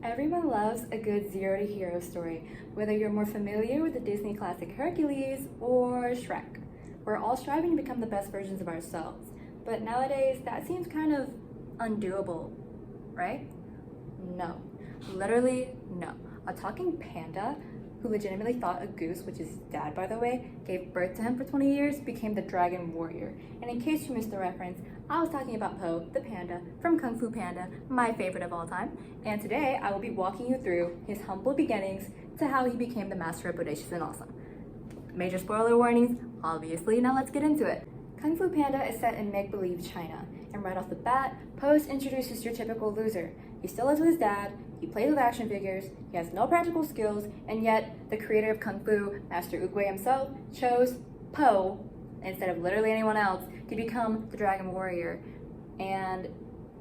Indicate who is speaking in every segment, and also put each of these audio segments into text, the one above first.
Speaker 1: Everyone loves a good zero to hero story, whether you're more familiar with the Disney classic Hercules or Shrek. We're all striving to become the best versions of ourselves, but nowadays that seems kind of undoable, right? No, literally no. A talking panda who legitimately thought a goose, which is his dad by the way, gave birth to him for 20 years, became the dragon warrior. And in case you missed the reference, I was talking about Po, the panda, from Kung Fu Panda, my favorite of all time. And today I will be walking you through his humble beginnings to how he became the master of bodacious and awesome. Major spoiler warnings, obviously, now let's get into it. Kung Fu Panda is set in make-believe China, and right off the bat, Po introduces your typical loser. He still lives with his dad, he plays with action figures, he has no practical skills, and yet the creator of Kung Fu, Master Oogway himself, chose Po, instead of literally anyone else, to become the Dragon Warrior. And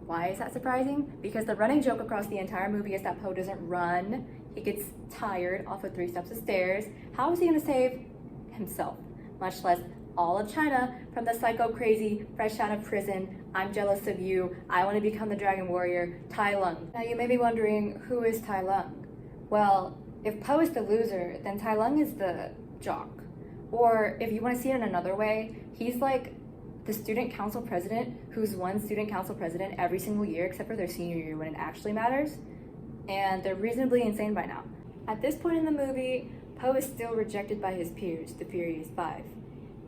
Speaker 1: why is that surprising? Because the running joke across the entire movie is that Po doesn't run, he gets tired off of 3 steps of stairs. How is he gonna save himself? Much less all of China from the psycho crazy, fresh out of prison, I'm jealous of you, I want to become the Dragon Warrior, Tai Lung. Now you may be wondering, who is Tai Lung? Well, if Po is the loser, then Tai Lung is the jock. Or if you want to see it in another way, he's like the student council president who's won student council president every single year except for their senior year when it actually matters. And they're reasonably insane by now. At this point in the movie, Po is still rejected by his peers, the Furious Five.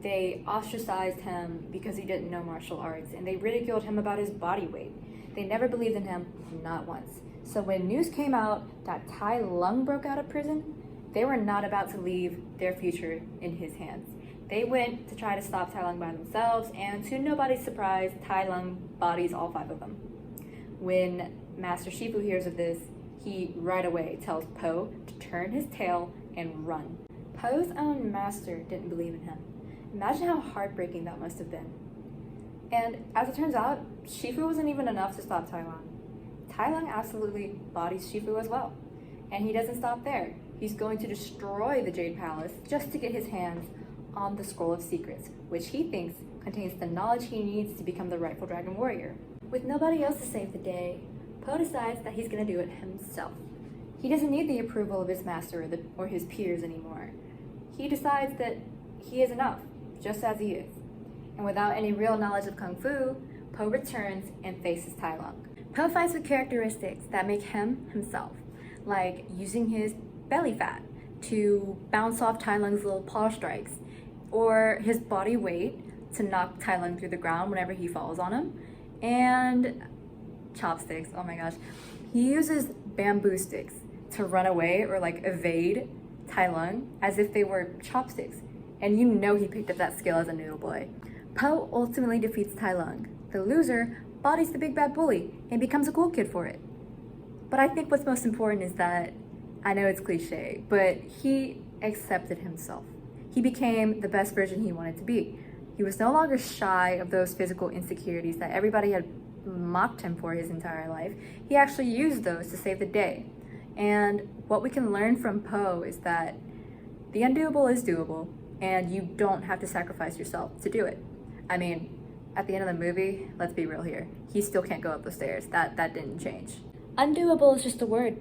Speaker 1: They ostracized him because he didn't know martial arts, and they ridiculed him about his body weight. They never believed in him, not once. So when news came out that Tai Lung broke out of prison, they were not about to leave their future in his hands. They went to try to stop Tai Lung by themselves, and to nobody's surprise, Tai Lung bodies all 5 of them. When Master Shifu hears of this, he right away tells Po to turn his tail and run. Po's own master didn't believe in him. Imagine how heartbreaking that must have been. And as it turns out, Shifu wasn't even enough to stop Tai Lung. Tai Lung absolutely bodies Shifu as well. And he doesn't stop there. He's going to destroy the Jade Palace just to get his hands on the Scroll of Secrets, which he thinks contains the knowledge he needs to become the rightful Dragon Warrior. With nobody else to save the day, Po decides that he's going to do it himself. He doesn't need the approval of his master or his peers anymore. He decides that he is enough, just as he is. And without any real knowledge of Kung Fu, Po returns and faces Tai Lung. Po fights with characteristics that make him himself, like using his belly fat to bounce off Tai Lung's little paw strikes, or his body weight to knock Tai Lung through the ground whenever he falls on him, and chopsticks, oh my gosh. He uses bamboo sticks to run away or like evade Tai Lung as if they were chopsticks. And you know he picked up that skill as a noodle boy. Po ultimately defeats Tai Lung. The loser bodies the big bad bully and becomes a cool kid for it. But I think what's most important is that, I know it's cliche, but he accepted himself. He became the best version he wanted to be. He was no longer shy of those physical insecurities that everybody had mocked him for his entire life. He actually used those to save the day. And what we can learn from Po is that the undoable is doable, and you don't have to sacrifice yourself to do it. I mean, at the end of the movie, let's be real here, he still can't go up the stairs. That didn't change. Undoable is just a word,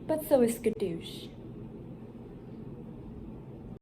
Speaker 1: but so is skadoosh.